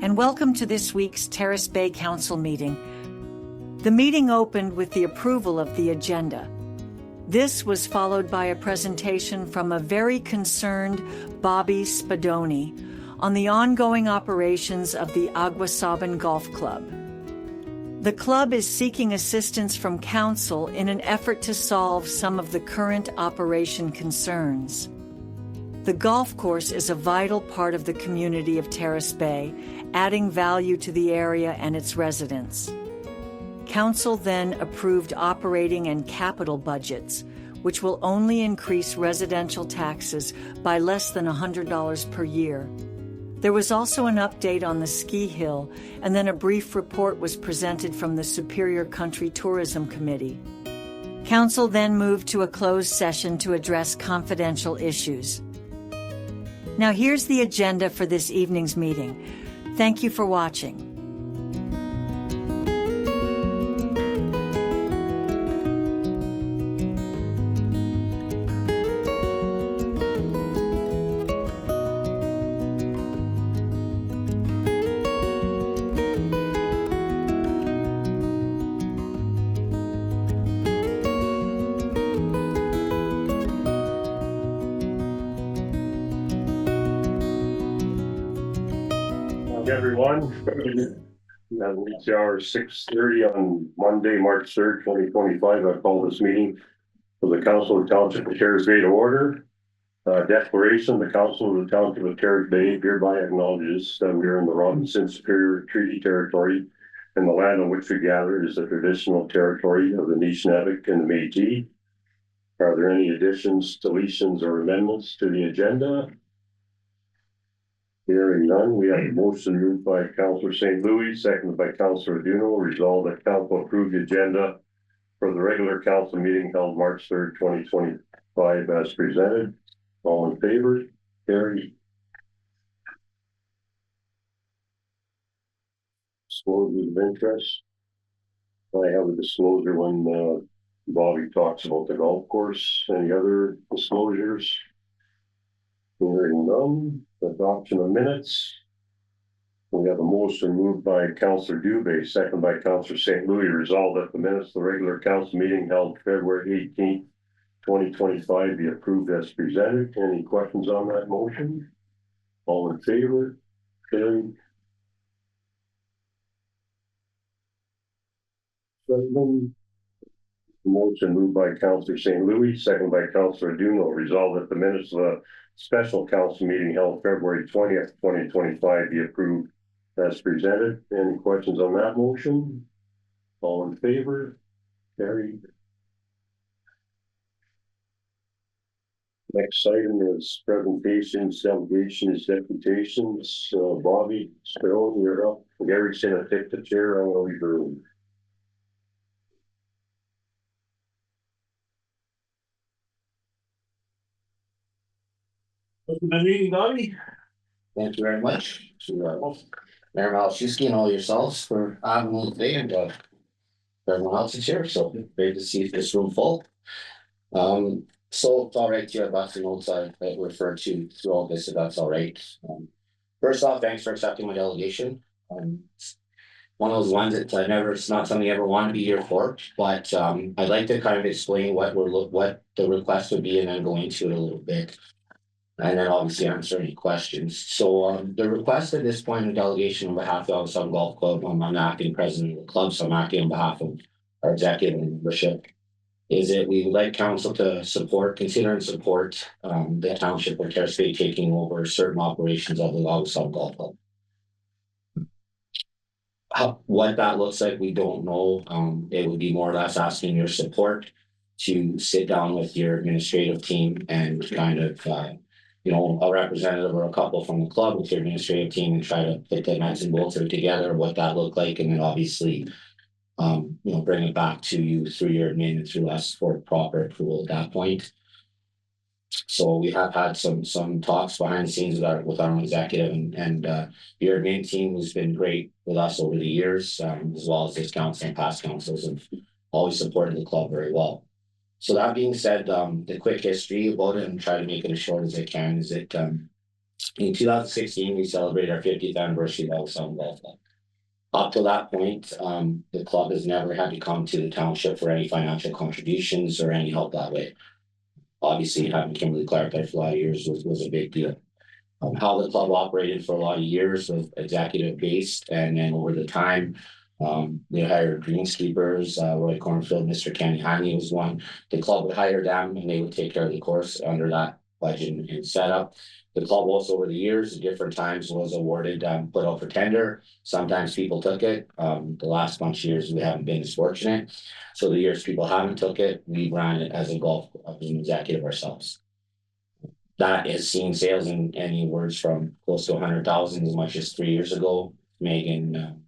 and welcome to this week's Terrace Bay Council meeting. The meeting opened with the approval of the agenda. This was followed by a presentation from a very concerned Bobby Spadoni on the ongoing operations of the Aguasaban Golf Club. The club is seeking assistance from council in an effort to solve some of the current operation concerns. The golf course is a vital part of the community of Terrace Bay, adding value to the area and its residents. Council then approved operating and capital budgets, which will only increase residential taxes by less than $100 per year. There was also an update on the ski hill, and then a brief report was presented from the Superior Country Tourism Committee. Council then moved to a closed session to address confidential issues. Now here's the agenda for this evening's meeting. Thank you for watching. Everyone, it's hour 6:30 on Monday, March 3rd, 2025. I call this meeting of the Council of the Township of Terrace Bay to order. Declaration: the Council of the Township of Terrace Bay hereby acknowledges that we are in the Robinson Superior Treaty Territory, and the land on which we gather is the traditional territory of the Nishnabek and the Métis. Are there any additions, deletions, or amendments to the agenda? Hearing none, we have a motion moved by Councillor St. Louis, seconded by Councillor Duno. Resolved that Council approve the agenda for the regular council meeting held March 3rd, 2025 as presented. All in favor? Carried. Disclosures of interest. I have a disclosure when Bobby talks about the golf course. Any other disclosures? Hearing none. Adoption of minutes. We have a motion moved by Councillor Dubé, second by Councillor St. Louis. Resolved that the minutes of the regular council meeting held February 18th, 2025 be approved as presented. Any questions on that motion? All in favor? Carried. Motion moved by Councillor St. Louis, second by Councillor Duno. Resolved that the minutes of the special council meeting held February 20th, 2025 be approved as presented. Any questions on that motion? All in favor? Carried. Next item is presentations, delegations, deputations. Bobby Stone, you're up. Gary's gonna take the chair. I'm gonna leave the room. Welcome to the meeting, Bobby. Thank you very much to Mayor Malachowski and all yourselves for having me today, and everyone else is here. So great to see this room full. So it's all right. You have lots of notes I refer to through all this, if that's all right. First off, thanks for accepting my delegation. One of those ones that it's not something I ever want to be here for, but I'd like to kind of explain what the request would be and then go into it a little bit. And then obviously answer any questions. So the request at this point in the delegation on behalf of the Aguasaban Golf Club, I'm the acting president of the club, so I'm acting on behalf of our executive and membership, is that we would like council to consider and support the township of Terrace Bay taking over certain operations of the Aguasaban Golf Club. What that looks like, we don't know. It would be more or less asking your support to sit down with your administrative team and kind of a representative or a couple from the club with your administrative team and try to put the nuts and bolts of it together, what that looked like, and then obviously, bring it back to you through your admin and through us for proper approval at that point. So we have had some talks behind the scenes with our executive and your admin team has been great with us over the years, as well as this council and past councils have always supported the club very well. So that being said, the quick history about it and try to make it as short as I can is that In 2016, we celebrated our 50th anniversary of Sun Golf Club. Up to that point, the club has never had to come to the township for any financial contributions or any help that way. Obviously, having Kimberly Clark there for a lot of years was a big deal. How the club operated for a lot of years was executive based, and then over the time, they hired greenskeepers, Roy Cornfield, Mr. Kenny Haney was one. The club would hire them and they would take care of the course under that budget and setup. The club also over the years, at different times, was awarded, put out for tender. Sometimes people took it. The last bunch of years we haven't been as fortunate. So the years people haven't took it, we ran it as a golf, as an executive ourselves. That has seen sales in any words from close to 100,000 as much as 3 years ago. Megan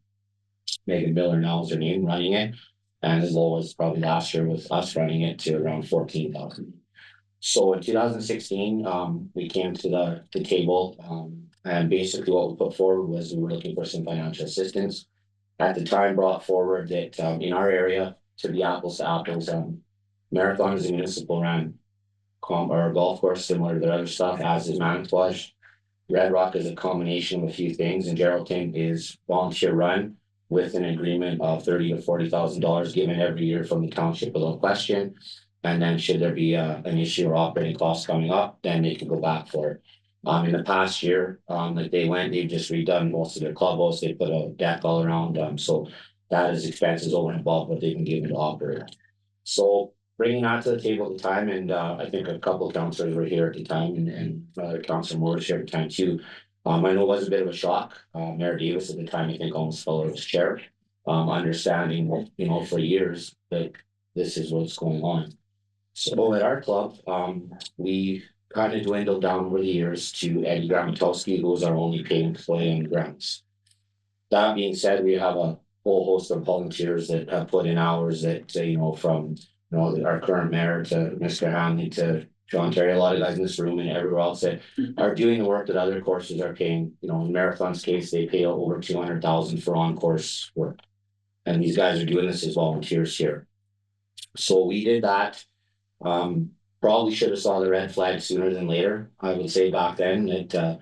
Miller now is her name running it, and as low as probably last year with us running it to around 14,000. So in 2016, we came to the table, and basically what we put forward was we were looking for some financial assistance. At the time, brought forward that in our area, to be apples to apples, Marathon is a municipal run or golf course similar to their other stuff, as is Manitowoc. Red Rock is a combination of a few things, and Geraldton is volunteer run with an agreement of $30,000 to $40,000 given every year from the township without question. And then should there be an issue or operating costs coming up, then they can go back for it. In the past year, like they've just redone most of their clubhouse. They put a deck all around, so that is expenses over and above what they've been given to operate. So bringing that to the table at the time, and I think a couple of councillors were here at the time, and Councillor Moore was here at the time too. I know it was a bit of a shock. Mayor Davis at the time, I think, almost fell out of his chair, understanding, for years that this is what's going on. So at our club, we kind of dwindled down over the years to Eddie Gramatowski, who was our only paid employee on the grounds. That being said, we have a whole host of volunteers that have put in hours that, from our current mayor to Mr. Hanley to John Terry, a lot of guys in this room and everywhere else that are doing the work that other courses are paying. In Marathon's case, they pay over 200,000 for on-course work. And these guys are doing this as volunteers here. So we did that. Probably should have saw the red flag sooner than later. I would say back then that,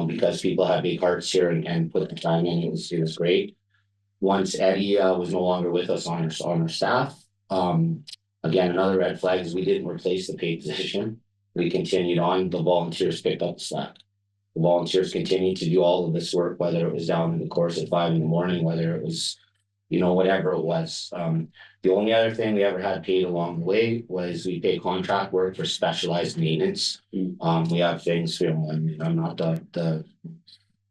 because people had big hearts here and put the time in, it was great. Once Eddie was no longer with us on our staff, again, another red flag is we didn't replace the paid position. We continued on. The volunteers picked up the slack. The volunteers continued to do all of this work, whether it was down in the course at 5 a.m, whether it was, whatever it was. The only other thing we ever had paid along the way was we pay contract work for specialized maintenance. We have things, I'm not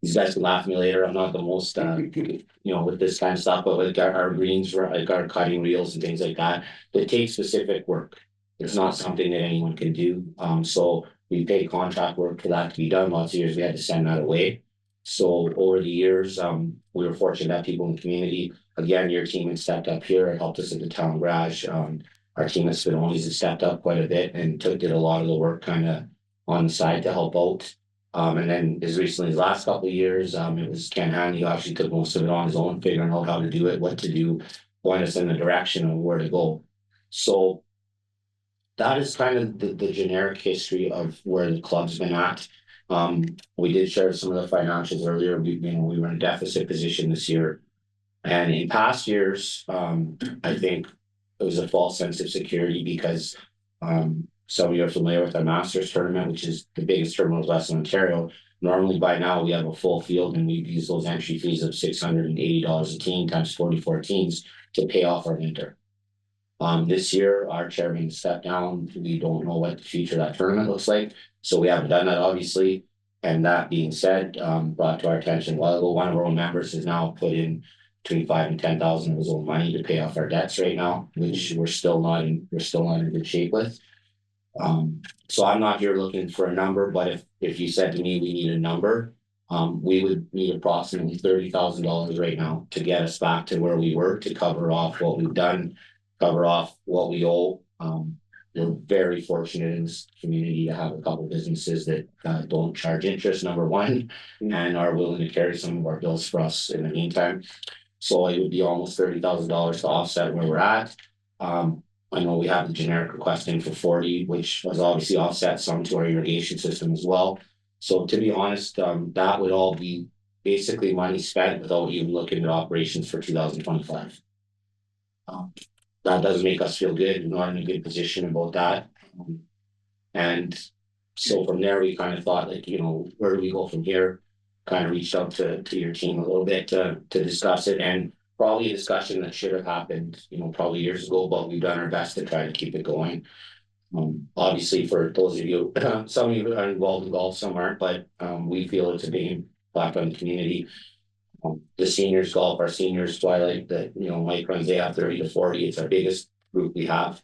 these guys can laugh at me later. I'm not the most, with this kind of stuff, but like our greens, like our cutting reels and things like that, that take specific work. It's not something that anyone can do. So we pay contract work for that to be done. Lots of years we had to send that away. So over the years, we were fortunate to have people in the community. Again, your team had stepped up here and helped us at the town garage. Our team at Spinoni's has stepped up quite a bit and did a lot of the work kind of on the side to help out. And then as recently as the last couple of years, it was Ken Hanley who actually took most of it on his own, figuring out how to do it, what to do, point us in the direction of where to go. So that is kind of the generic history of where the club's been at. We did share some of the financials earlier. We were in a deficit position this year. And in past years, I think it was a false sense of security because some of you are familiar with our Masters tournament, which is the biggest tournament of Western Ontario. Normally by now we have a full field and we've used those entry fees of $680 a team times 44 teams to pay off our winter. This year, our chairman stepped down. We don't know what the future of that tournament looks like. So we haven't done that, obviously. And that being said, brought to our attention, well, one of our own members has now put in between 5,000 and 10,000 of his own money to pay off our debts right now, which we're still not in good shape with. So I'm not here looking for a number, but if you said to me we need a number, we would need approximately $30,000 right now to get us back to where we were, to cover off what we've done, cover off what we owe. We're very fortunate in this community to have a couple businesses that don't charge interest, number one, and are willing to carry some of our bills for us in the meantime. So it would be almost $30,000 to offset where we're at. I know we have the generic requesting for 40, which was obviously offset some to our irrigation system as well. So to be honest, that would all be basically money spent without even looking at operations for 2025. That doesn't make us feel good. We're not in a good position about that. And so from there, we kind of thought, like, where do we go from here? Kind of reached out to your team a little bit to discuss it, and probably a discussion that should have happened, probably years ago, but we've done our best to try to keep it going. Obviously, for those of you, some of you are involved in golf, some aren't, but we feel it's a big impact on the community. The seniors golf, our seniors twilight that, Mike runs, they have 30 to 40. It's our biggest group we have.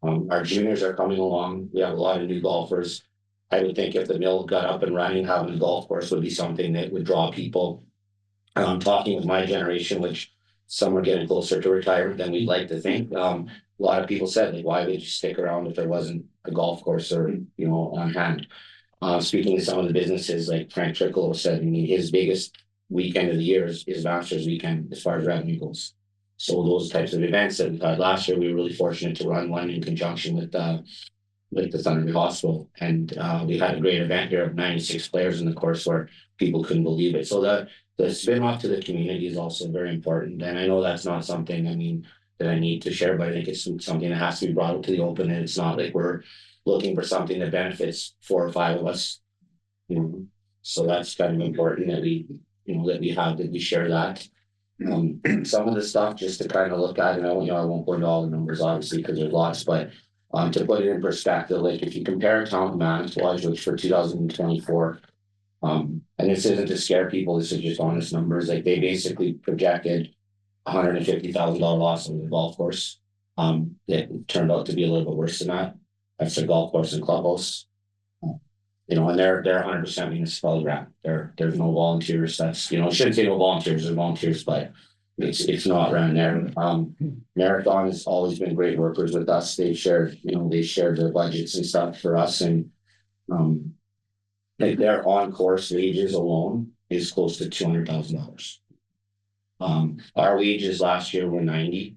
Our juniors are coming along. We have a lot of new golfers. I would think if the mill got up and running, having a golf course would be something that would draw people. Talking with my generation, which some are getting closer to retirement than we'd like to think. A lot of people said, like, why would you stick around if there wasn't a golf course or, on hand? Speaking to some of the businesses, like Frank Trickle said, I mean, his biggest weekend of the year is Masters weekend as far as revenue goes. So those types of events that we had last year, we were really fortunate to run one in conjunction with the Thunder Bay Hospital, and we had a great event here of 96 players in the course where people couldn't believe it. So the spin off to the community is also very important, and I know that's not something, that I need to share, but I think it's something that has to be brought up to the open, and it's not like we're looking for something that benefits 4 or 5 of us. So that's kind of important that we share that. Some of the stuff just to kind of look at, and I won't go into all the numbers obviously because there's lots, but to put it in perspective, like if you compare town Manitowoc, which for 2024, and this isn't to scare people, this is just honest numbers, like they basically projected $150,000 loss on the golf course. It turned out to be a little bit worse than that. That's a golf course and clubhouse. And they're 100% municipality run. There's no volunteers. That's, shouldn't say no volunteers, there's volunteers, but it's not around there. Marathon has always been great workers with us. They shared their budgets and stuff for us, and like their on course wages alone is close to $200,000. Our wages last year were 90.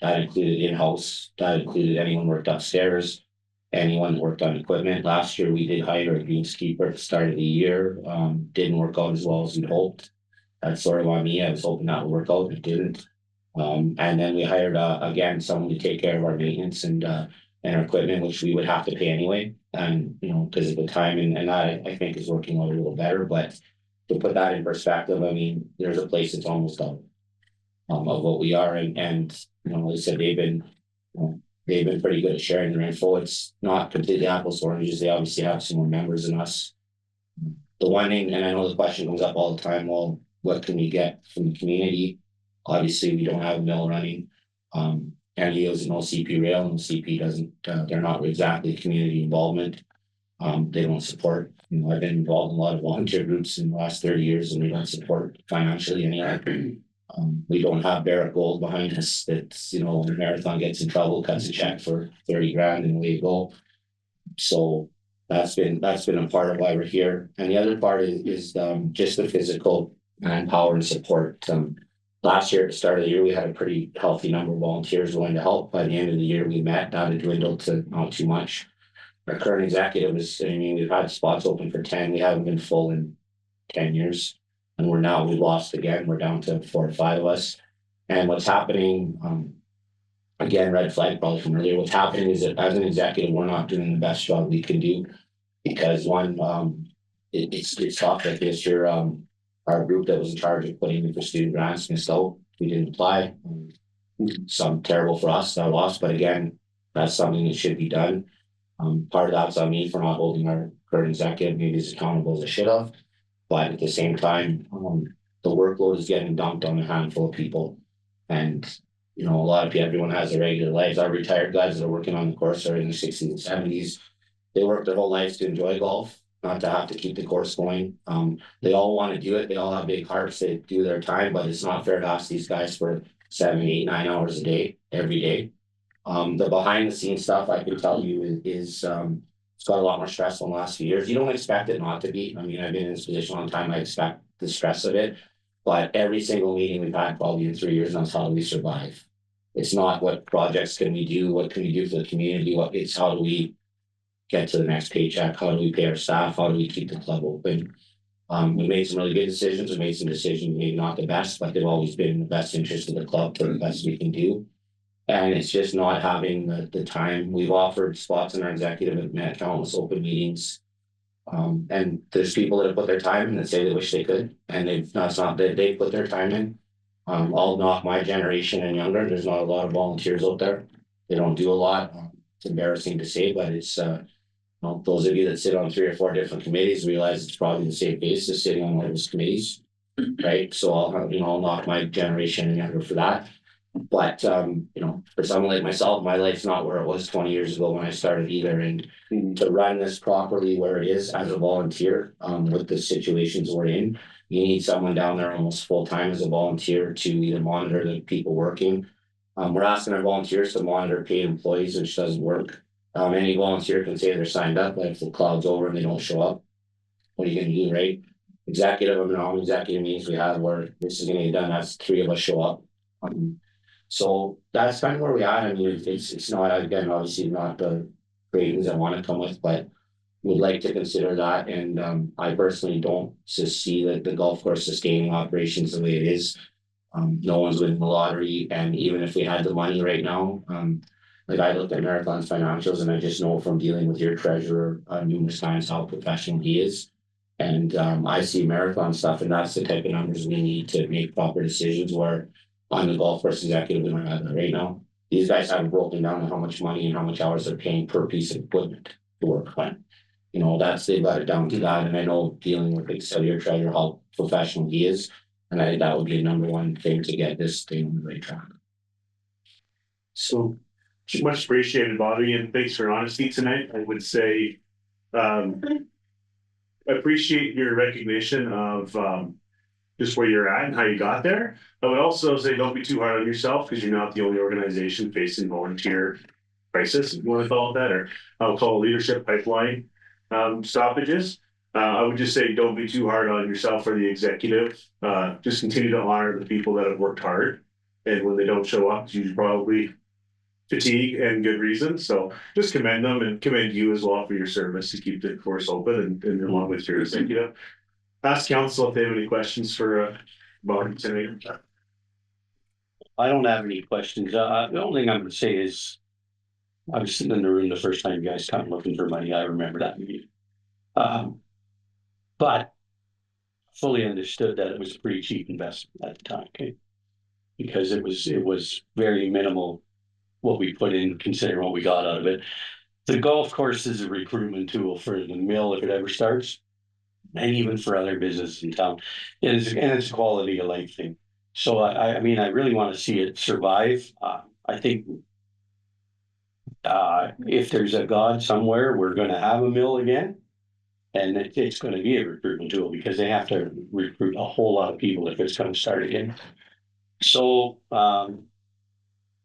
That included in-house, that included anyone worked upstairs, anyone worked on equipment. Last year we did hire a greenskeeper at the start of the year. Didn't work out as well as we hoped. That's sort of on me. I was hoping that would work out, it didn't. And then we hired again someone to take care of our maintenance and our equipment, which we would have to pay anyway. And because of the time, and that I think is working out a little better. But to put that in perspective, there's a place that's almost double of what we are, and like I said, they've been pretty good at sharing their info. It's not completely apples to oranges. They obviously have some more members than us. The one thing, and I know the question comes up all the time, well, what can we get from the community? Obviously, we don't have a mill running. And he has no CP rail, and CP doesn't, they're not exactly community involvement. They don't support, I've been involved in a lot of volunteer groups in the last 30 years, and we don't support financially anyway. We don't have Barrett Gold behind us that's, when Marathon gets in trouble, cuts a check for 30 grand and away you go. So that's been a part of why we're here. And the other part is just the physical manpower and support. Last year at the start of the year, we had a pretty healthy number of volunteers willing to help. By the end of the year, we met, now it dwindled to not too much. Our current executive we've had spots open for 10. We haven't been full in 10 years. And we've lost again. We're down to 4 or 5 of us. And what's happening, again, red flag probably from earlier, what's happening is that as an executive, we're not doing the best job we can do because one, it's tough. Like this year, our group that was in charge of putting in for student grants missed out. We didn't apply. Some terrible for us, that loss, but again, that's something that should be done. Part of that's on me for not holding our current executive maybe as accountable as I should have. But at the same time, the workload is getting dumped on a handful of people. And, a lot of people, everyone has their regular lives. Our retired guys that are working on the course are in the 60s and 70s. They work their whole lives to enjoy golf, not to have to keep the course going. They all want to do it. They all have big hearts. They do their time, but it's not fair to ask these guys for 7, 8, 9 hours a day, every day. The behind the scenes stuff I can tell you is it's got a lot more stressful in the last few years. You don't expect it not to be. I've been in this position a long time. I expect the stress of it, but every single meeting we've had probably in 3 years, that's how do we survive. It's not what projects can we do, what can we do for the community, it's how do we get to the next paycheck? How do we pay our staff? How do we keep the club open? We made some really good decisions. We made some decisions, maybe not the best, but they've always been in the best interest of the club for the best we can do. And it's just not having the time. We've offered spots in our executive and met countless open meetings. And there's people that have put their time in that say they wish they could, and that's not that they put their time in. All not my generation and younger. There's not a lot of volunteers out there. They don't do a lot. It's embarrassing to say, but it's those of you that sit on 3 or 4 different committees realize it's probably the same basis sitting on all those committees, right? So I'll knock my generation and younger for that. But for someone like myself, my life's not where it was 20 years ago when I started either. And to run this properly where it is as a volunteer, with the situations we're in, you need someone down there almost full time as a volunteer to either monitor the people working. We're asking our volunteers to monitor paid employees, which doesn't work. Any volunteer can say they're signed up, but if the cloud's over and they don't show up, what are you gonna do, right? Executive and non-executive meetings we have where this is gonna get done, that's 3 of us show up. So that's kind of where we are. I mean, it's not, again, obviously not the ratings I want to come with, but would like to consider that. And I personally don't see that the golf course sustaining operations the way it is. No one's winning the lottery, and even if we had the money right now, like I looked at Marathon's financials, and I just know from dealing with your treasurer numerous times how professional he is. And I see Marathon stuff, and that's the type of numbers we need to make proper decisions where I'm the golf course executive in Canada right now. These guys haven't broken down how much money and how much hours they're paying per piece of equipment to work on. They've got it down to that. And I know dealing with like cellular treasure, how professional he is. And I think that would be a number one thing to get this thing on the right track. So much appreciated, Bobby, and thanks for honesty tonight. I would say I appreciate your recognition of just where you're at and how you got there. I would also say don't be too hard on yourself, because you're not the only organization facing volunteer crisis, if you want to call it that, or I'll call it leadership pipeline stoppages. I would just say don't be too hard on yourself or the executive. Just continue to honor the people that have worked hard. And when they don't show up, it's usually probably fatigue and good reason. So just commend them and commend you as well for your service to keep the course open and along with your executive. Ask council if they have any questions for Bobby tonight. I don't have any questions. The only thing I'm going to say is I was sitting in the room the first time you guys come looking for money. I remember that meeting. But fully understood that it was a pretty cheap investment at the time, okay? Because it was very minimal what we put in, considering what we got out of it. The golf course is a recruitment tool for the mill if it ever starts, and even for other businesses in town. And it's a quality of life thing. So I mean, I really want to see it survive. I think if there's a God somewhere, we're going to have a mill again. And it's going to be a recruitment tool because they have to recruit a whole lot of people if it's going to start again. So,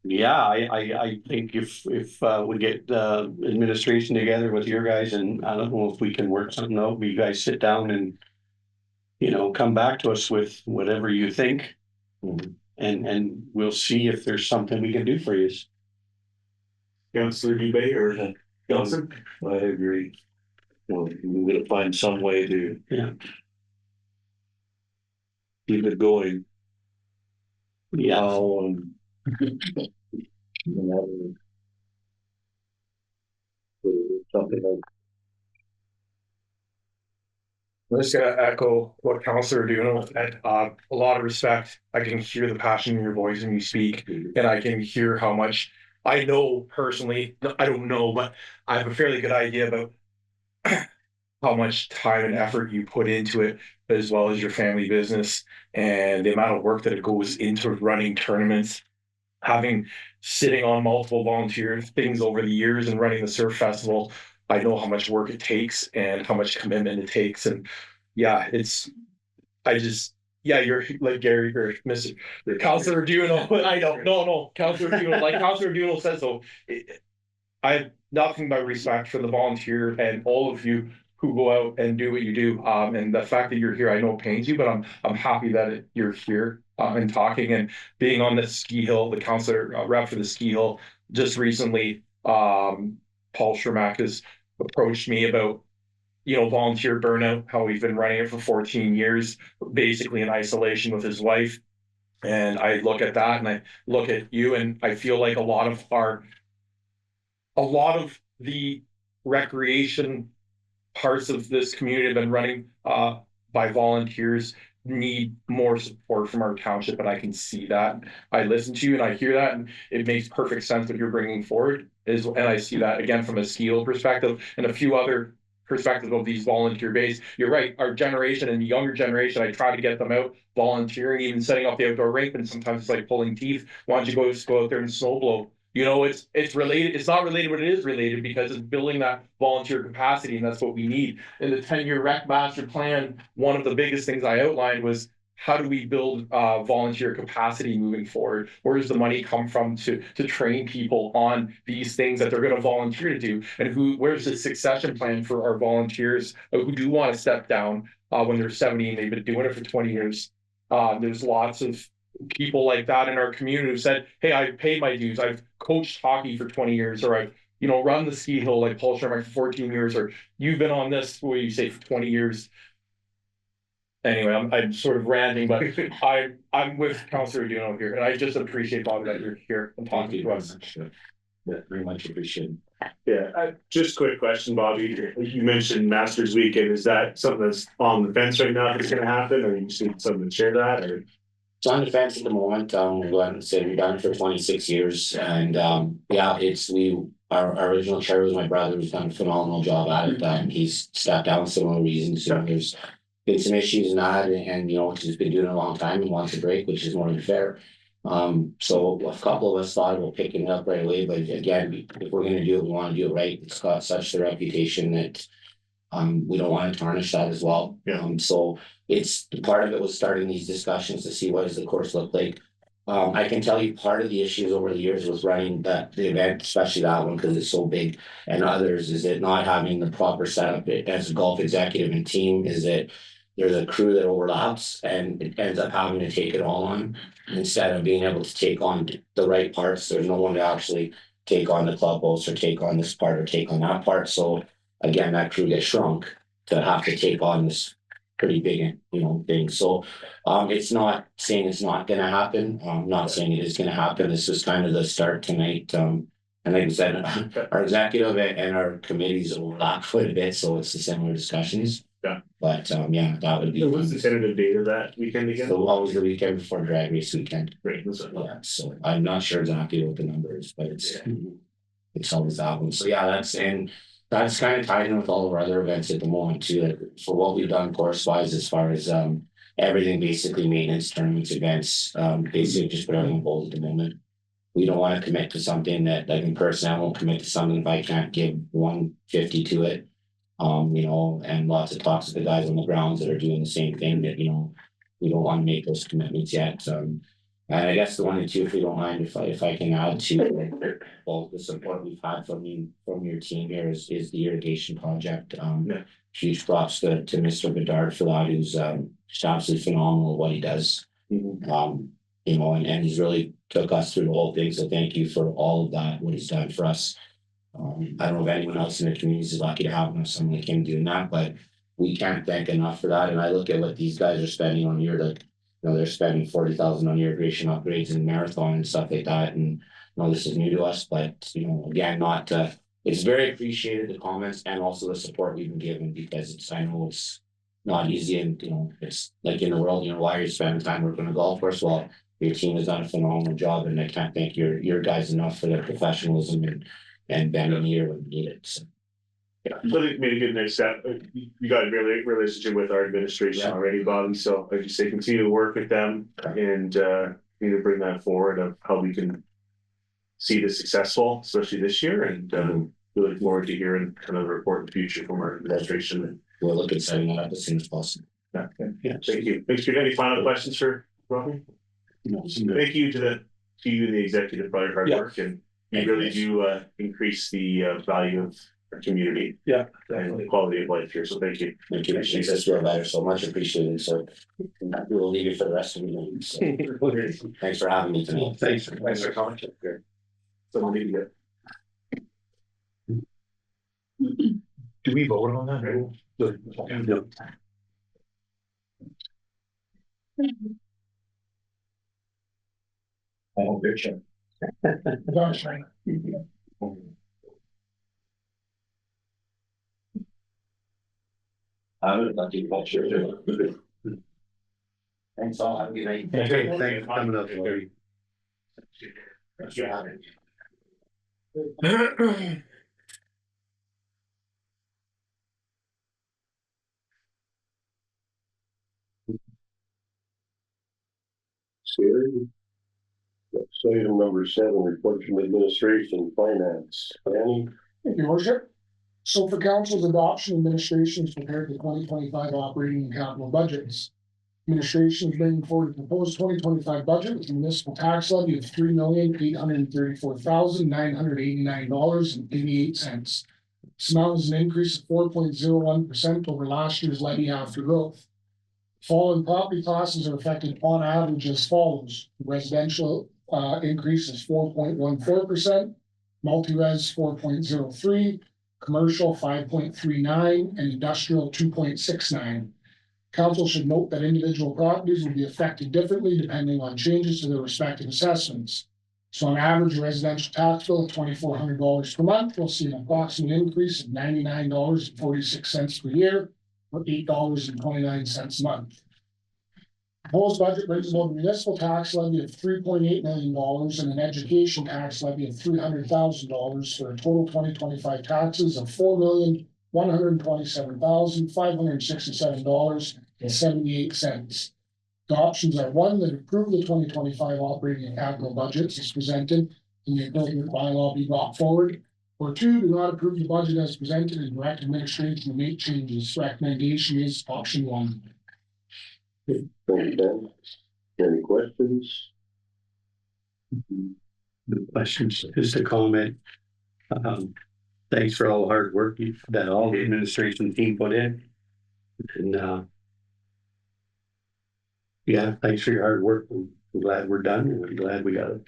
yeah, I think if we get the administration together with your guys, and I don't know if we can work something out, you guys sit down and, come back to us with whatever you think. And we'll see if there's something we can do for you. Councillor Dubé or Johnson? I agree. Well, we're gonna find some way to keep it going. Yeah. Something like. I'm just gonna echo what Councillor Duno said. A lot of respect. I can hear the passion in your voice when you speak, and I can hear how much I know personally. I don't know, but I have a fairly good idea about how much time and effort you put into it, as well as your family business and the amount of work that it goes into running tournaments. Having sitting on multiple volunteer things over the years and running the surf festival, I know how much work it takes and how much commitment it takes. And yeah, you're like Gary or Mr. Councillor Duno. I don't, no, Councillor Duno, like Councillor Duno says, so I have nothing but respect for the volunteer and all of you who go out and do what you do. And the fact that you're here, I know pains you, but I'm happy that you're here and talking and being on the ski hill, the councillor rep for the ski hill just recently. Paul Shermack has approached me about, volunteer burnout, how we've been running it for 14 years, basically in isolation with his wife. And I look at that and I look at you and I feel like a lot of the recreation parts of this community have been running by volunteers need more support from our township, and I can see that. I listen to you and I hear that, and it makes perfect sense what you're bringing forward. And I see that again from a skill perspective and a few other perspectives of these volunteer base. You're right. Our generation and the younger generation, I try to get them out volunteering, even setting up the outdoor rink, and sometimes it's like pulling teeth. Why don't you go out there and snowblow? It's related. It's not related, but it is related because it's building that volunteer capacity, and that's what we need. In the 10-year rec master plan, one of the biggest things I outlined was how do we build volunteer capacity moving forward? Where does the money come from to train people on these things that they're going to volunteer to do? And where's the succession plan for our volunteers who do want to step down when they're 70 and they've been doing it for 20 years? There's lots of people like that in our community who said, hey, I've paid my dues. I've coached hockey for 20 years, or I've, run the ski hill like Paul Shermack for 14 years, or you've been on this, what you say, for 20 years. Anyway, I'm sort of ranting, but I'm with Councillor Duno here, and I just appreciate, Bob, that you're here and talking to us. Yeah, very much appreciated. Yeah, just quick question, Bobby. You mentioned Masters Weekend. Is that something that's on the fence right now that's gonna happen, or you see something to share that, or? It's on the fence at the moment. We're going to say we've done it for 26 years, and yeah, our original chair was my brother, who's done a phenomenal job at it. He's stepped down for similar reasons. There's been some issues in that, and he's been doing it a long time and wants a break, which is more than fair. So a couple of us thought about picking it up right away, but again, if we're going to do it, we want to do it right. It's got such a reputation that we don't want to tarnish that as well. So it's part of it was starting these discussions to see what does the course look like. I can tell you part of the issues over the years with running the event, especially that one because it's so big, and others is it not having the proper setup as a golf executive and team. Is it there's a crew that overlaps and it ends up having to take it all on instead of being able to take on the right parts. There's no one to actually take on the clubhouse or take on this part or take on that part. So again, that crew gets shrunk to have to take on this pretty big, thing. So it's not saying it's not going to happen. I'm not saying it is going to happen. This is kind of the start tonight. And like I said, our executive and our committees overlap quite a bit, so it's the similar discussions. Yeah. But yeah, that would be. What's the tentative date of that weekend again? So always the weekend before drag race weekend. Great. Yeah. So I'm not sure exactly what the number is, but it's always that one. So yeah, that's kind of tied in with all of our other events at the moment too. Like for what we've done course wise, as far as everything basically maintenance, tournaments, events, basically just put everything on hold at the moment. We don't want to commit to something that, like in person, I won't commit to something if I can't give 150 to it. And lots of talks with the guys on the grounds that are doing the same thing that, we don't want to make those commitments yet. And I guess the one or two, if you don't mind, if I can add to all the support we've had from your team here is the irrigation project. Huge props to Mr. Bedard for that, who's just absolutely phenomenal at what he does. And he's really took us through the whole thing. So thank you for all of that, what he's done for us. I don't know if anyone else in the community is lucky to have someone like him doing that, but we can't thank enough for that. And I look at what these guys are spending on here, like, they're spending 40,000 on irrigation upgrades and marathon and stuff like that. And this is new to us, but again, it's very appreciated, the comments and also the support we've been given, because I know it's not easy, and it's like in the world, why are you spending time working on a golf course? Well, your team has done a phenomenal job, and I can't thank your guys enough for their professionalism and bending here when we need it. So. Yeah, I think made a good next step. You got a really relationship with our administration already, Bobby. So I just say continue to work with them and continue to bring that forward of how we can see this successful, especially this year. And we look forward to hearing another report in the future from our administration. We'll look at setting that up as soon as possible. Yeah. Thank you. Thanks for any final questions for Bobby? No, thank you to you and the executive for your hard work, and you really do increase the value of our community. Yeah, and the quality of life here. So thank you. Thank you. It makes us feel better. So much appreciated. So we'll leave you for the rest of the meeting. So thanks for having me tonight. Thanks for coming. Good. So we'll need to get. we vote on that? No. I hope they're sure. I would like to make sure. Thanks all. Have a good night. Thanks for coming up, Larry. Thanks for having me. Scary. Next item number 7, report from administration and finance. Annie? Thank you, Your Worship. So for council's adoption, administration is prepared the 2025 operating and capital budgets. Administration is bringing forward a proposed 2025 budget with a municipal tax levy of $3,834,989.88. This amount is an increase of 4.01% over last year's levy after growth. Following property classes are affected on average as follows. Residential increase is 4.14%, multi-res 4.03%, commercial 5.39%, and industrial 2.69%. Council should note that individual properties will be affected differently depending on changes to their respective assessments. So on average, a residential tax bill of $2,400 per month will see an approximate increase of $99.46 per year, or $8.29 a month. Proposed budget brings about a municipal tax levy of $3.8 million and an education tax levy of $300,000 for a total 2025 taxes of $4,127,567.78. The options are 1, that approve the 2025 operating and capital budgets as presented and the appropriate bylaw be brought forward, or 2, do not approve the budget as presented and direct administration to make changes. Recommendation is option 1. Thank you, Ben. Any questions? The questions, just a comment. Thanks for all the hard work that all the administration team put in. And yeah, thanks for your hard work. I'm glad we're done, and I'm glad we got it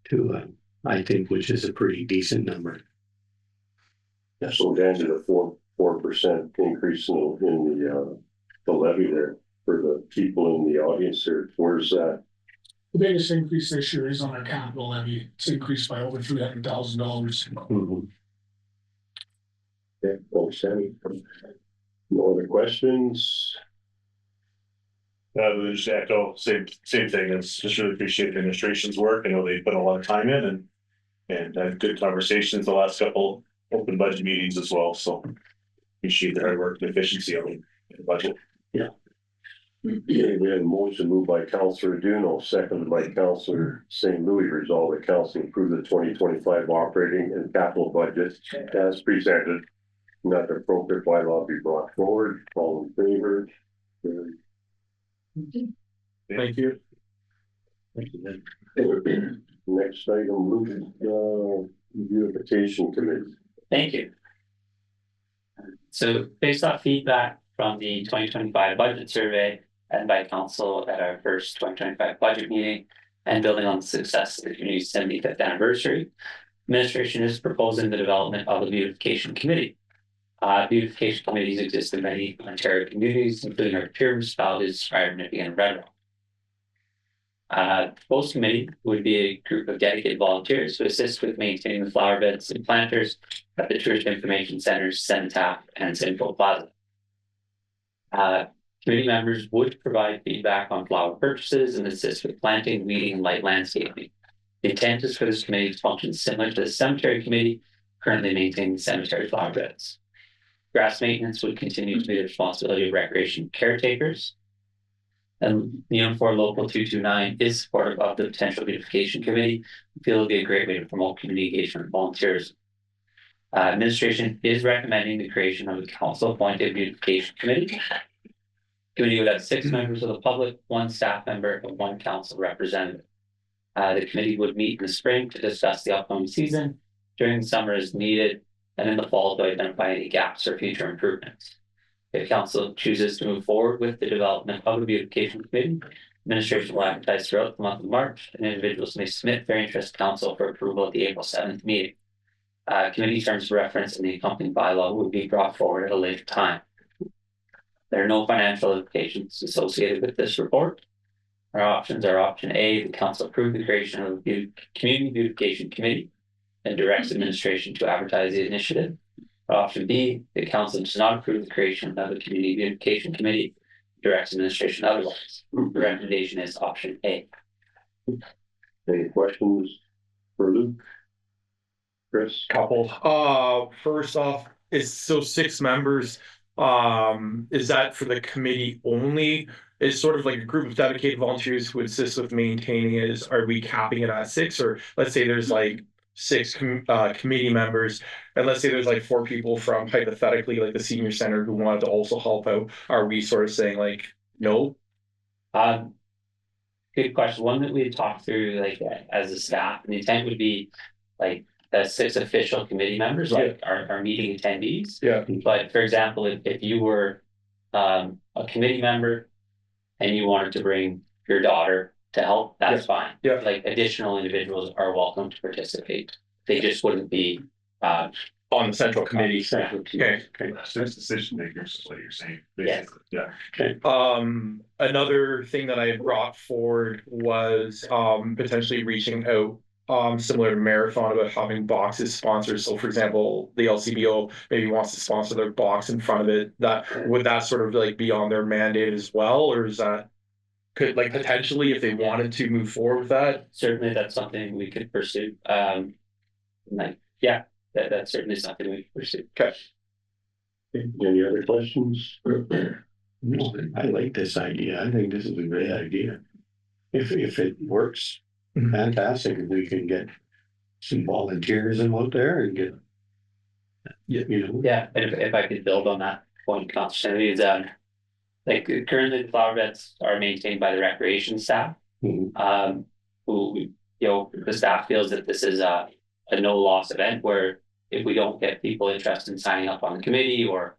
to, I think, which is a pretty decent number. Yes. So down to the 4% increase in the levy there for the people in the audience there. Where's that? The biggest increase this year is on our capital levy. It's increased by over $300,000. Okay, thanks, Sammy. No other questions? Just echo, same thing. It's just really appreciate the administration's work. I know they put a lot of time in and had good conversations the last couple open budget meetings as well. So appreciate their hard work and efficiency on the budget. Yeah. Yeah, we had a motion moved by Councillor Duno, seconded by Councillor St. Louis. Resolved that council approve the 2025 operating and capital budget as presented. Not the appropriate bylaw be brought forward. All in favor? Thank you. Next item, beautification committee. Thank you. So based off feedback from the 2025 budget survey and by council at our first 2025 budget meeting, and building on the success of the community's 75th anniversary, administration is proposing the development of a beautification committee. Beautification committees exist in many Ontario communities, including our peer municipalities, Nippigan and Red Rock. The proposed committee would be a group of dedicated volunteers who assist with maintaining the flower beds and planters at the Tourist Information Centers, Cenotaph, and Central Plaza. Committee members would provide feedback on flower purchases and assist with planting, weeding, and light landscaping. The intent is for this committee to function similar to the cemetery committee, currently maintaining cemetery flower beds. Grass maintenance would continue to be the responsibility of recreation caretakers. And Union 4 Local 229 is supportive of the potential beautification committee. We feel it would be a great way to promote community engagement and volunteers. Administration is recommending the creation of a council-appointed beautification committee. Committee would have 6 members of the public, 1 staff member, and 1 council representative. The committee would meet in the spring to discuss the upcoming season, during the summer as needed, and in the fall to identify any gaps or future improvements. If council chooses to move forward with the development of a beautification committee, administration will advertise throughout the month of March, and individuals may submit their interest to council for approval at the April 7th meeting. Committee terms of reference in the accompanying bylaw would be brought forward at a later time. There are no financial implications associated with this report. Our options are option A, the council approve the creation of a community beautification committee and directs administration to advertise the initiative. Or option B, the council does not approve the creation of a community beautification committee, directs administration otherwise. The recommendation is option A. Any questions for Luke? Chris? Couple. First off, is so 6 members. Is that for the committee only? It's sort of like a group of dedicated volunteers who assist with maintaining it. Are we capping it at 6, or let's say there's like 6 committee members, and let's say there's like 4 people from hypothetically like the senior center who wanted to also help out. Are we sort of saying like no? Good question. One that we had talked through like as a staff, and the intent would be like the 6 official committee members, like our meeting attendees. Yeah. But for example, if you were a committee member and you wanted to bring your daughter to help, that's fine. Yeah. Like additional individuals are welcome to participate. They just wouldn't be On the central committee. Okay. There's decision makers, is what you're saying. Yes. Yeah. Another thing that I had brought forward was potentially reaching out similar to Marathon about having boxes sponsored. So for example, the LCBO maybe wants to sponsor their box in front of it. That would that sort of like be on their mandate as well, or is that could like potentially if they wanted to move forward with that? Certainly that's something we could pursue. That's certainly something we could pursue. Okay. Any other questions? No, I like this idea. I think this is a great idea. If it works, fantastic. If we can get some volunteers out there and get, you know. Yeah, and if I could build on that point, Constantine, is like currently the flower beds are maintained by the recreation staff. Mhm. Who the staff feels that this is a no loss event where if we don't get people interested in signing up on the committee, or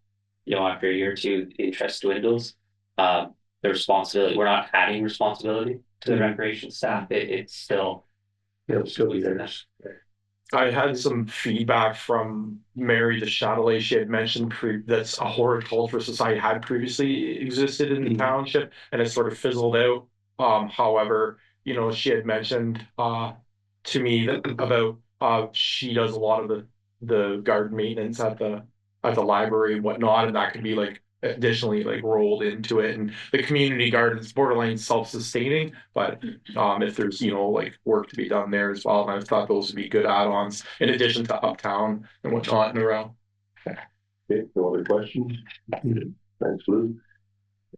after a year or two the interest dwindles, the responsibility, we're not adding responsibility to the recreation staff. It'll still be there. I had some feedback from Mary the Chatelet. She had mentioned that's a horticultural society had previously existed in the township and it sort of fizzled out. However, she had mentioned to me that about she does a lot of the garden maintenance at the library and whatnot, and that could be like additionally like rolled into it. And the community garden is borderline self-sustaining, but if there's like work to be done there as well, and I thought those would be good add-ons in addition to uptown and whatnot and around. Okay, no other questions? Thanks, Lou.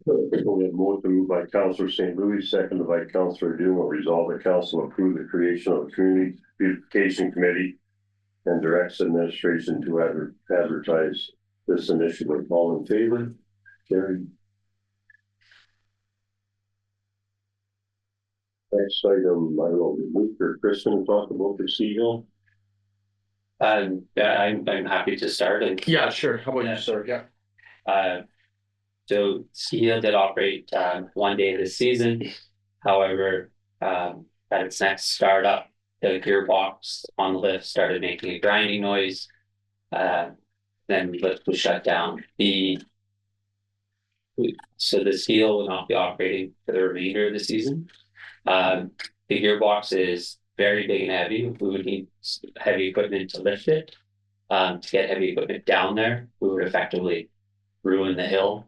We have motion moved by Councillor St. Louis, seconded by Councillor Dumo. Resolve the council approve the creation of a community beautification committee and directs administration to advertise this initiative. All in favor? Carried. Next item, I will Luke or Kristen talk about the Seagull. I'm happy to start. And Yeah, sure. How about you, sir? Yeah. So Ski did operate one day this season. However, at its next startup, the gearbox on the lift started making a grinding noise. Then the lift was shut down. So the steel will not be operating for the remainder of the season. The gearbox is very big and heavy. We would need heavy equipment to lift it. To get heavy equipment down there, we would effectively ruin the hill,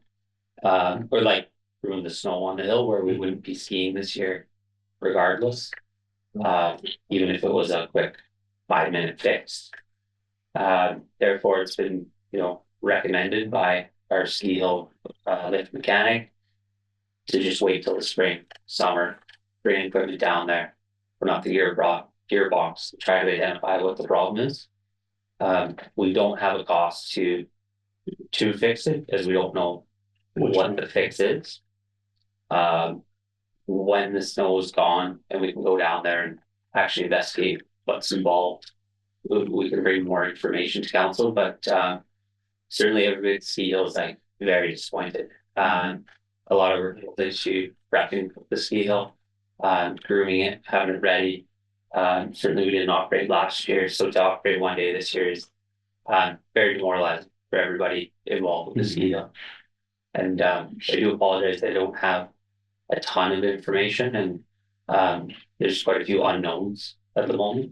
or like ruin the snow on the hill, where we wouldn't be skiing this year regardless, even if it was a quick 5-minute fix. Therefore, it's been recommended by our ski hill lift mechanic to just wait till the spring, summer, bring equipment down there, or not the gearbox, try to identify what the problem is. We don't have a cost to fix it, as we don't know what the fix is. When the snow is gone and we can go down there and actually investigate what's involved, we can bring more information to council. But certainly everybody at Ski Hill is like very disappointed. A lot of issue prepping the ski hill, grooming it, having it ready, Certainly we didn't operate last year, so to operate one day this year is very demoralizing for everybody involved with this deal. And I do apologize, I don't have a ton of information, and there's quite a few unknowns at the moment.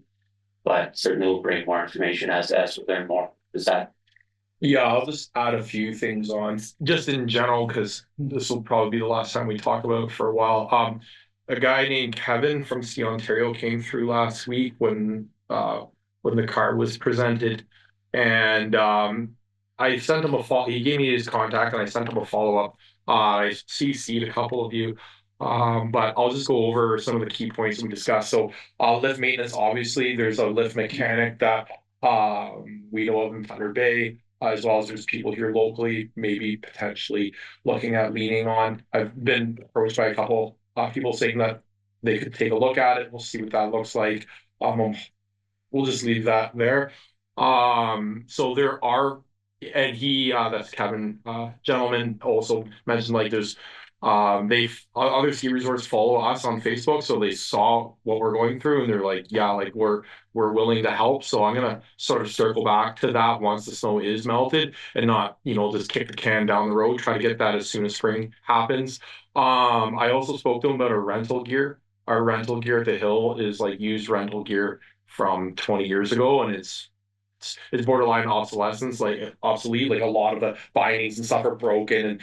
But certainly we'll bring more information as we learn more. Is that? Yeah, I'll just add a few things on, just in general, because this will probably be the last time we talk about it for a while. A guy named Kevin from Ski Ontario came through last week when the card was presented, and I sent him a follow. He gave me his contact, and I sent him a follow up. I CC'd a couple of you, but I'll just go over some of the key points we discussed. So, lift maintenance. Obviously, there's a lift mechanic that we know of in Thunder Bay, as well as there's people here locally, maybe potentially looking at leaning on. I've been approached by a couple people saying that they could take a look at it. We'll see what that looks like. We'll just leave that there. So there are, and he, that's Kevin, gentleman also mentioned like there's, other ski resorts follow us on Facebook, so they saw what we're going through and they're like, yeah, like we're willing to help. So I'm gonna sort of circle back to that once the snow is melted and not, just kick the can down the road, try to get that as soon as spring happens. I also spoke to him about our rental gear. Our rental gear at the hill is like used rental gear from 20 years ago, and it's borderline obsolescence, like obsolete. Like a lot of the bindings and stuff are broken, and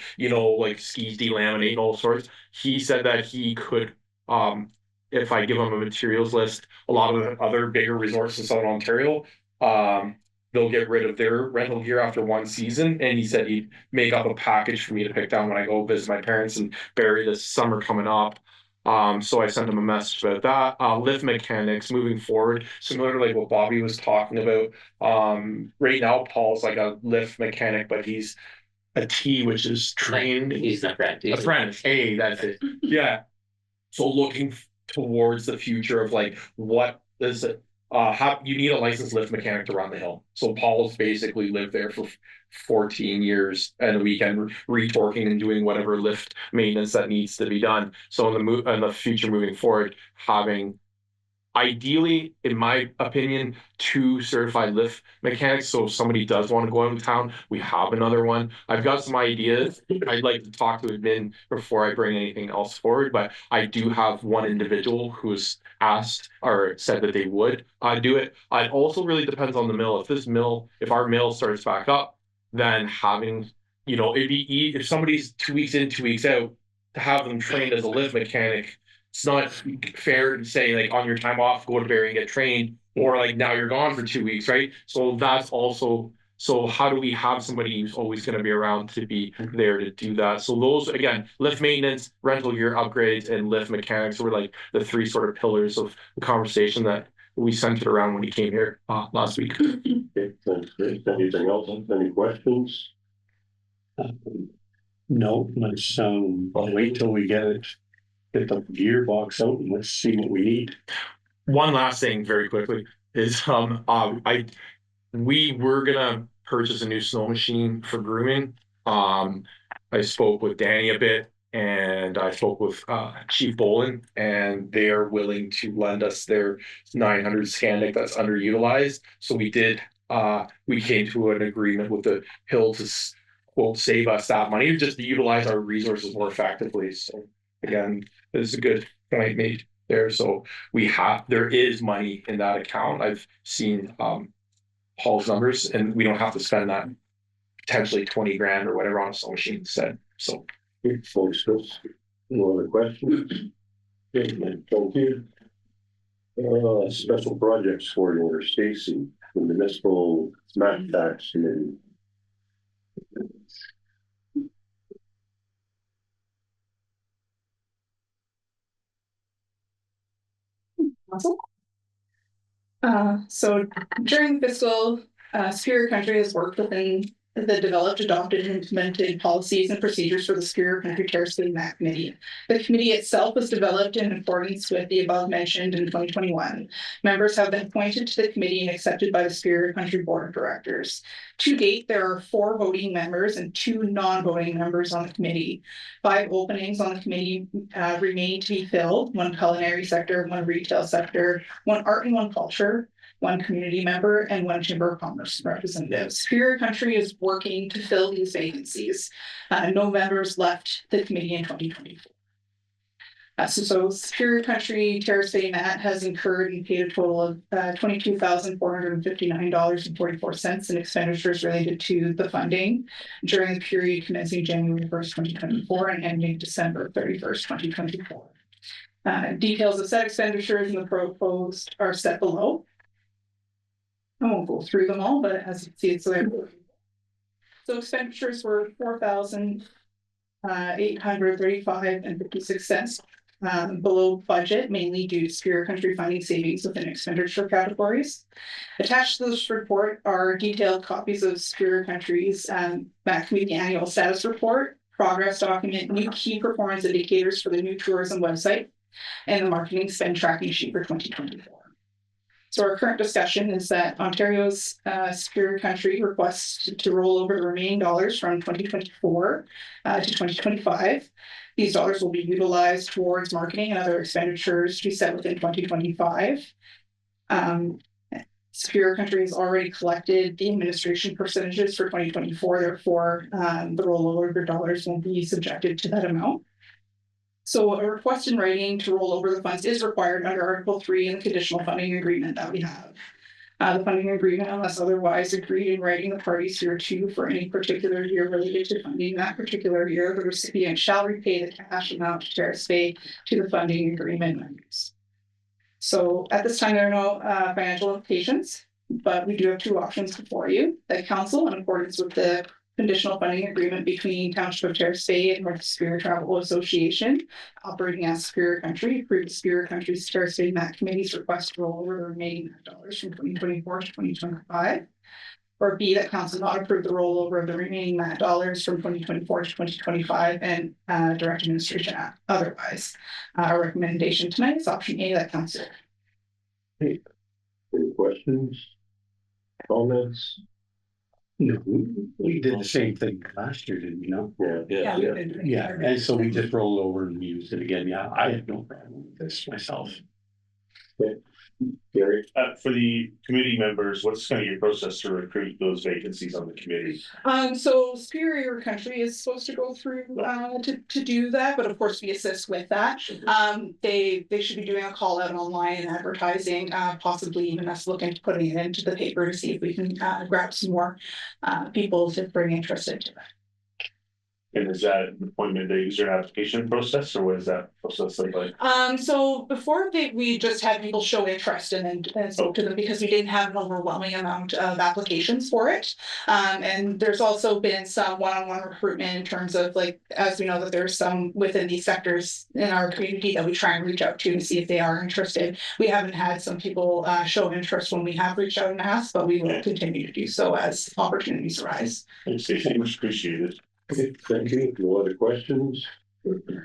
like skis delaminate and all sorts. He said that he could, if I give him a materials list, a lot of the other bigger resorts in Southern Ontario, they'll get rid of their rental gear after one season. And he said he'd make up a package for me to pick down when I go visit my parents in Barrie this summer coming up. So I sent him a message about that. Lift mechanics moving forward, similar to like what Bobby was talking about. Right now, Paul's like a lift mechanic, but he's a T, which is trained. He's an apprentice. Apprentice. Hey, that's it. Yeah. So looking towards the future of like what is it? How you need a licensed lift mechanic to run the hill. So Paul's basically lived there for 14 years and a weekend retorquing and doing whatever lift maintenance that needs to be done. So in the future moving forward, having ideally, in my opinion, 2 certified lift mechanics. So if somebody does want to go out of town, we have another one. I've got some ideas. I'd like to talk to admin before I bring anything else forward, but I do have one individual who's asked or said that they would do it. It also really depends on the mill. If our mill starts back up, then having, it'd be if somebody's 2 weeks in, 2 weeks out, to have them trained as a lift mechanic. It's not fair to say like on your time off, go to Barrie and get trained, or like now you're gone for 2 weeks, right? So that's also, so how do we have somebody who's always going to be around to be there to do that? So those, again, lift maintenance, rental gear upgrades, and lift mechanics were like the 3 sort of pillars of the conversation that we centered around when he came here last week. Okay, thanks, Chris. Anything else? Any questions? No, let's I'll wait till we get the gearbox out and let's see what we need. One last thing very quickly is we were gonna purchase a new snow machine for grooming. I spoke with Danny a bit and I spoke with Chief Bolin, and they are willing to lend us their 900 Scandic that's underutilized. So we came to an agreement with the Hill to quote save us that money, just to utilize our resources more effectively. So again, this is a good point made there. So there is money in that account. I've seen Paul's numbers, and we don't have to spend that potentially 20 grand or whatever on a snow machine instead. So Thanks, Chris. No other questions? Okay, thank you. Special projects coordinator Stacy, the municipal smack tax committee. Awesome. So during fiscal, Superior Country has worked within that developed, adopted, and implemented policies and procedures for the Superior Country Terrace Bay MAC Committee. The committee itself was developed in accordance with the above mentioned in 2021. Members have been appointed to the committee and accepted by the Superior Country Board of Directors. To date, there are 4 voting members and 2 non-voting members on the committee. 5 openings on the committee remain to be filled: 1 culinary sector, 1 retail sector, 1 art and 1 culture, 1 community member, and 1 chamber of commerce representative. Superior Country is working to fill these vacancies. No members left the committee in 2024. So Superior Country Terrace Bay MAT has incurred and paid a total of $22,459.44 in expenditures related to the funding during the period commencing January 1st, 2024 and ending December 31st, 2024. Details of said expenditures and the proposed are set below. I won't go through them all, but as you can see, it's there. So expenditures were $4,835.56, below budget, mainly due to Superior Country finding savings within expenditure categories. Attached to this report are detailed copies of Superior Country's MAC Committee Annual Status Report, progress document, new key performance indicators for the new tourism website, and the marketing spend tracking sheet for 2024. So our current discussion is that Ontario's Superior Country requests to roll over the remaining dollars from 2024 to 2025. These dollars will be utilized towards marketing and other expenditures to be set within 2025. Superior Country has already collected the administration percentages for 2024. Therefore, the rollover of their dollars won't be subjected to that amount. So a request in writing to roll over the funds is required under Article 3 in the conditional funding agreement that we have. The funding agreement, unless otherwise agreed in writing, the parties hereto for any particular year related to funding that particular year, the recipient shall repay the cash amount to Terrace Bay to the funding agreement members. So at this time, there are no financial implications, but we do have 2 options before you. The council, in accordance with the conditional funding agreement between Township of Terrace Bay and North Superior Travel Association, operating as Superior Country, approved Superior Country's Terrace Bay MAC Committee's request to roll over the remaining dollars from 2024 to 2025. Or B, that council not approve the rollover of the remaining MAT dollars from 2024 to 2025 and direct administration otherwise. Our recommendation tonight is option A, that council. Any questions? Comments? No, we did the same thing last year, didn't we? No. Yeah. Yeah, and so we just rolled over and used it again. Yeah, I have no problem with this myself. Gary? For the committee members, what's kind of your process to recruit those vacancies on the committee? So Superior Country is supposed to go through to do that, but of course we assist with that. They should be doing a call out online and advertising, possibly even us looking to putting it into the paper to see if we can grab some more people to bring interest into it. And is that an appointment, they use their application process, or what is that process like? So before we just had people show interest and spoke to them because we didn't have an overwhelming amount of applications for it. And there's also been some one-on-one recruitment in terms of, like, as we know that there's some within these sectors in our community that we try and reach out to see if they are interested. We haven't had some people show interest when we have reached out and asked, but we will continue to do so as opportunities arise. Thanks, Stacey, much appreciated. Okay, thank you. No other questions? Okay.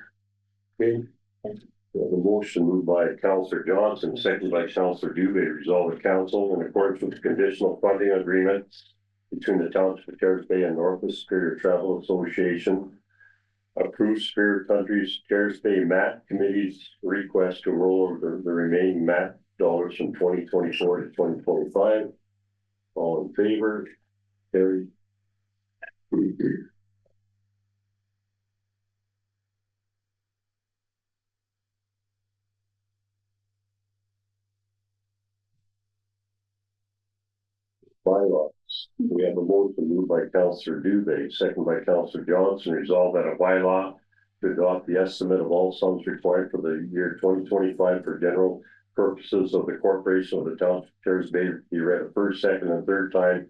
We have a motion moved by Councillor Johnson, seconded by Councillor Dubé, resolve the council in accordance with the conditional funding agreement between the Township of Terrace Bay and Northwest Superior Travel Association. Approve Superior Country's Terrace Bay MAT Committee's request to roll over the remaining MAT dollars from 2024 to 2025. All in favor? Carried. Bylaws. We have a motion moved by Councillor Dubé, second by Councillor Johnson, resolve that a bylaw to adopt the estimate of all sums required for the year 2025 for general purposes of the corporation of the Township of Terrace Bay be read a first, second, and third time,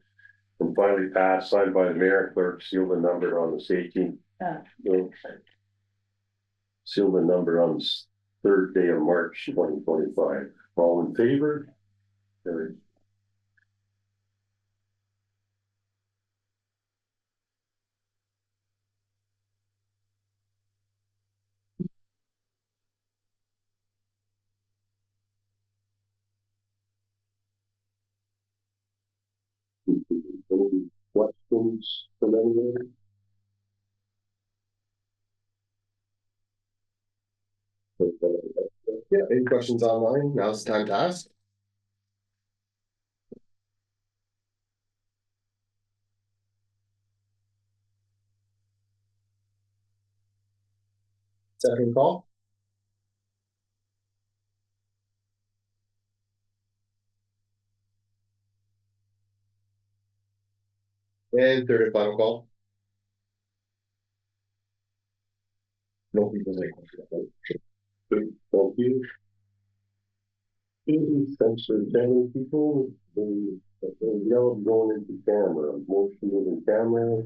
and finally passed, signed by the mayor and clerk, sealed and numbered on this 18th. Sealed and numbered on this 3rd day of March 2025. All in favor? Carried. questions from anyone? Yeah, any questions online? Now's the time to ask. Second call. And third and final call. No people say. Good, thank you. Thanks for attending, people. The yellow going into camera, motion moving camera.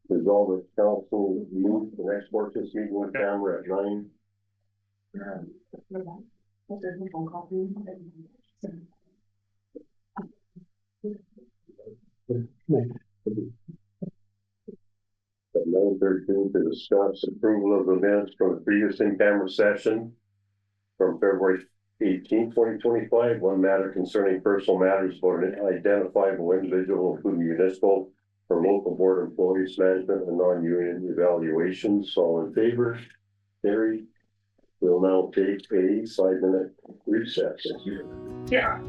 Resolve the council move the next work this meeting on camera at 9. At 9:13 to discuss approval of the minutes from the previous in-camera session from February 18, 2025. One matter concerning personal matters for an identifiable individual, including municipal or local board employees, management, and non-union evaluations. All in favor? Carried. We'll now take a 5-minute recess. Yeah.